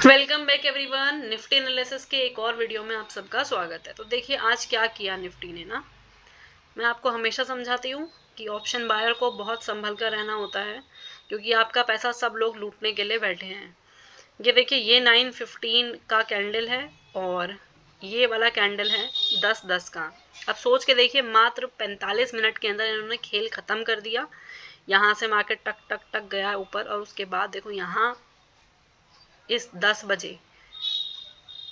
Welcome back everyone. Nifty analysis के एक और वीडियो में आप सबका स्वागत है। तो देखिए आज क्या किया निफ्टी ने ना, मैं आपको हमेशा समझाती हूँ कि ऑप्शन बायर को बहुत संभल कर रहना होता है, क्योंकि आपका पैसा सब लोग लूटने के लिए बैठे हैं। ये देखिए, ये 9:15 का कैंडल है और ये वाला कैंडल है 10:10 का। अब सोच के देखिए, मात्र 45 मिनट के अंदर इन्होंने खेल ख़त्म कर दिया। यहाँ से मार्केट टक टक टक गया ऊपर और उसके बाद देखो यहाँ इस 10 बजे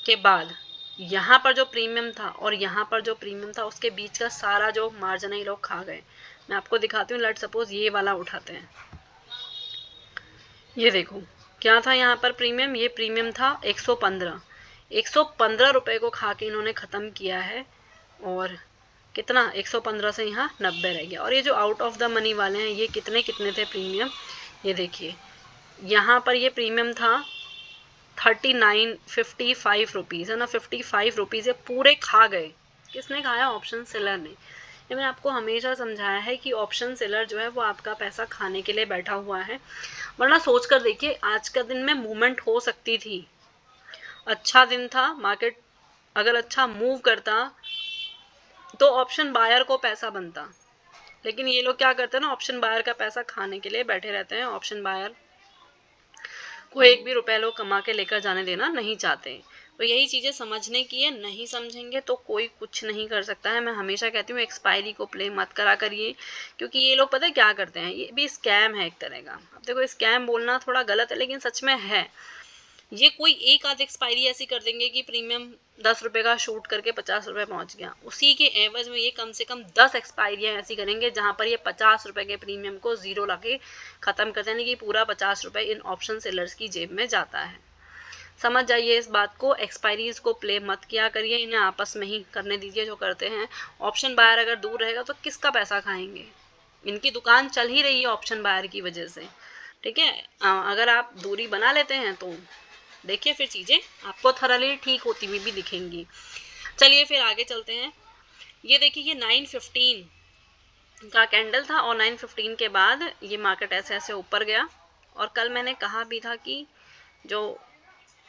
के बाद यहाँ पर जो प्रीमियम था और यहाँ पर जो प्रीमियम था उसके बीच का सारा जो मार्जिन ये लोग खा गए। मैं आपको दिखाती हूँ। लेट सपोज ये वाला उठाते हैं, ये देखो क्या था यहाँ पर प्रीमियम। ये प्रीमियम था 115 रुपए को खा के इन्होंने ख़त्म किया है। और कितना, 115 से यहाँ 90 रह गया। और ये जो आउट ऑफ द मनी वाले हैं, ये कितने कितने थे प्रीमियम, ये देखिए यहाँ पर ये प्रीमियम था 39.55 रुपीज़ है ना, 55 रुपीज़ ये पूरे खा गए। किसने खाया? ऑप्शन सेलर ने। ये मैंने आपको हमेशा समझाया है कि ऑप्शन सेलर जो है वो आपका पैसा खाने के लिए बैठा हुआ है। वरना सोच कर देखिए, आज का दिन में मूवमेंट हो सकती थी, अच्छा दिन था, मार्केट अगर अच्छा मूव करता तो ऑप्शन बायर को पैसा बनता। लेकिन ये लोग क्या करते हैं ना, ऑप्शन बायर का पैसा खाने के लिए बैठे रहते हैं। ऑप्शन बायर को एक भी रुपए लोग कमा के लेकर जाने देना नहीं चाहते। तो यही चीज़ें समझने की है, नहीं समझेंगे तो कोई कुछ नहीं कर सकता है। मैं हमेशा कहती हूँ एक्सपायरी को प्ले मत करा करिए, क्योंकि ये लोग पता है क्या करते हैं, ये भी स्कैम है एक तरह का। अब देखो, स्कैम बोलना थोड़ा गलत है लेकिन सच में है। ये कोई एक आध एक्सपायरी ऐसी कर देंगे कि प्रीमियम 10 रुपये का शूट करके 50 रुपये पहुंच गया, उसी के एवज में ये कम से कम 10 एक्सपायरियाँ ऐसी करेंगे जहां पर ये 50 रुपये के प्रीमियम को जीरो लाके ख़त्म कर देने की, पूरा 50 रुपये इन ऑप्शन सेलर्स की जेब में जाता है। समझ जाइए इस बात को। एक्सपायरीज को प्ले मत किया करिए, इन्हें आपस में ही करने दीजिए जो करते हैं। ऑप्शन बायर अगर दूर रहेगा तो किसका पैसा खाएंगे? इनकी दुकान चल ही रही है ऑप्शन बायर की वजह से। ठीक है, अगर आप दूरी बना लेते हैं तो देखिए फिर चीज़ें आपको थरली ठीक होती हुई भी दिखेंगी। चलिए फिर आगे चलते हैं। ये देखिए, ये 9:15 का कैंडल था और 9:15 के बाद ये मार्केट ऐसे ऐसे ऊपर गया। और कल मैंने कहा भी था कि जो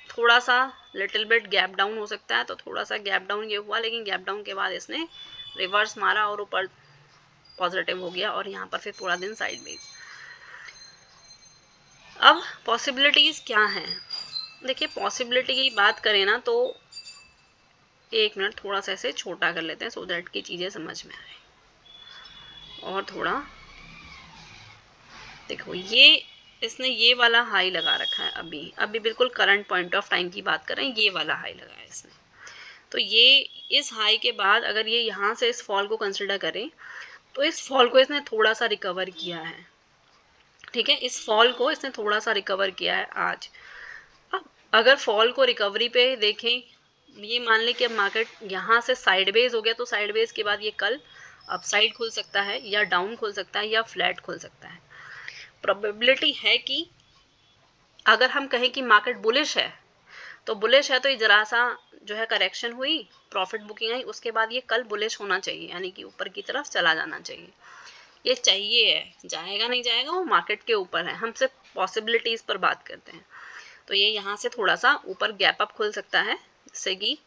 थोड़ा सा लिटिल बिट गैप डाउन हो सकता है, तो थोड़ा सा गैप डाउन ये हुआ, लेकिन गैप डाउन के बाद इसने रिवर्स मारा और ऊपर पॉजिटिव हो गया और यहाँ पर फिर पूरा दिन साइडवेज। अब पॉसिबिलिटीज़ क्या हैं? देखिए, पॉसिबिलिटी की बात करें ना तो एक मिनट थोड़ा सा ऐसे छोटा कर लेते हैं सो दैट की चीज़ें समझ में आए। और थोड़ा देखो, ये इसने ये वाला हाई लगा रखा है, अभी अभी बिल्कुल करंट पॉइंट ऑफ टाइम की बात करें, ये वाला हाई लगाया इसने। तो ये इस हाई के बाद अगर ये यहाँ से इस फॉल को कंसिडर करें तो इस फॉल को इसने थोड़ा सा रिकवर किया है। ठीक है, इस फॉल को इसने थोड़ा सा रिकवर किया है आज। अब अगर फॉल को रिकवरी पे देखें, ये मान लें कि अब मार्केट यहाँ से साइडवेज हो गया, तो साइडवेज के बाद ये कल अपसाइड खुल सकता है या डाउन खुल सकता है या फ्लैट खुल सकता है। प्रोबेबिलिटी है कि अगर हम कहें कि मार्केट बुलिश है तो बुलिश है तो ये जरा सा जो है करेक्शन हुई, प्रॉफिट बुकिंग आई, उसके बाद ये कल बुलिश होना चाहिए, यानी कि ऊपर की तरफ चला जाना चाहिए। ये चाहिए है, जाएगा नहीं जाएगा वो मार्केट के ऊपर है, हम सिर्फ पॉसिबिलिटीज़ पर बात करते हैं। तो ये यहाँ से थोड़ा सा ऊपर गैप अप खुल सकता है, जिससे कि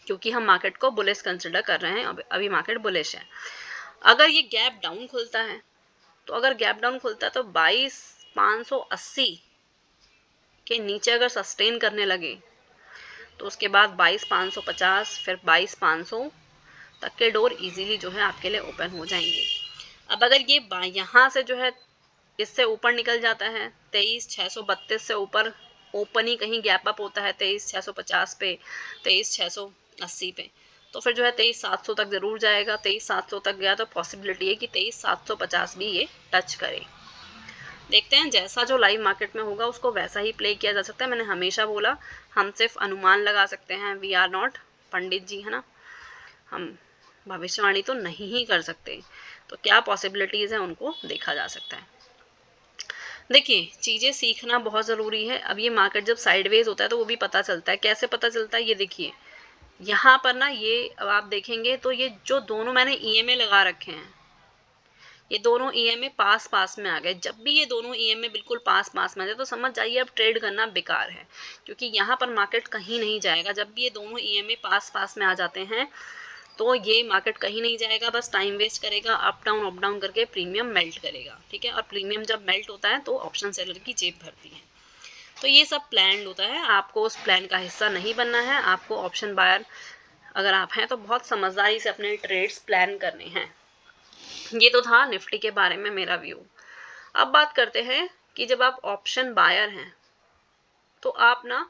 क्योंकि हम मार्केट को बुलिश कंसिडर कर रहे हैं, अभी मार्केट बुलिश है। अगर ये गैप डाउन खुलता है तो अगर गैप डाउन खुलता है तो 22,580 के नीचे अगर सस्टेन करने लगे तो उसके बाद 22,550 फिर 22,500 तक के डोर इजीली जो है आपके लिए ओपन हो जाएंगे। अब अगर ये यहाँ से जो है इससे ऊपर निकल जाता है 23,632 से ऊपर, ओपन ही कहीं गैप अप होता है 23,650 पे, 23,680 पे, तो फिर जो है 23,700 तक ज़रूर जाएगा। 23,700 तक गया तो पॉसिबिलिटी है कि 23,750 भी ये टच करे। देखते हैं, जैसा जो लाइव मार्केट में होगा उसको वैसा ही प्ले किया जा सकता है। मैंने हमेशा बोला हम सिर्फ अनुमान लगा सकते हैं, वी आर नॉट पंडित जी, है ना, हम भविष्यवाणी तो नहीं ही कर सकते। तो क्या पॉसिबिलिटीज़ हैं उनको देखा जा सकता है। देखिए, चीज़ें सीखना बहुत ज़रूरी है। अब ये मार्केट जब साइडवेज होता है तो वो भी पता चलता है। कैसे पता चलता है? ये देखिए, यहाँ पर ना ये अब आप देखेंगे तो ये जो दोनों मैंने ईएमए लगा रखे हैं, ये दोनों ईएमए पास पास में आ गए। जब भी ये दोनों ईएमए बिल्कुल पास पास में आ जाए तो समझ जाइए अब ट्रेड करना बेकार है, क्योंकि यहाँ पर मार्केट कहीं नहीं जाएगा। जब भी ये दोनों ईएमए पास पास में आ जाते हैं तो ये मार्केट कहीं नहीं जाएगा, बस टाइम वेस्ट करेगा, अप डाउन करके प्रीमियम मेल्ट करेगा, ठीक है। और प्रीमियम जब मेल्ट होता है तो ऑप्शन सेलर की जेब भरती है। तो ये सब प्लान होता है, आपको उस प्लान का हिस्सा नहीं बनना है। आपको ऑप्शन बायर अगर आप हैं तो बहुत समझदारी से अपने ट्रेड्स प्लान करने हैं। ये तो था निफ्टी के बारे में मेरा व्यू। अब बात करते हैं कि जब आप ऑप्शन बायर हैं तो आप ना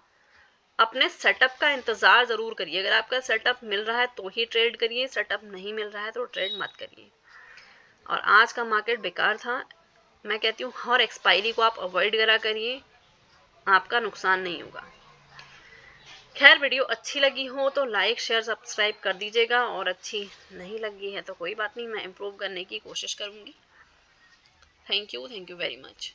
अपने सेटअप का इंतज़ार ज़रूर करिए। अगर आपका सेटअप मिल रहा है तो ही ट्रेड करिए, सेटअप नहीं मिल रहा है तो ट्रेड मत करिए। और आज का मार्केट बेकार था, मैं कहती हूँ हर एक्सपायरी को आप अवॉइड करा करिए, आपका नुकसान नहीं होगा। खैर, वीडियो अच्छी लगी हो तो लाइक शेयर सब्सक्राइब कर दीजिएगा, और अच्छी नहीं लगी है तो कोई बात नहीं, मैं इम्प्रूव करने की कोशिश करूँगी। Thank you very much.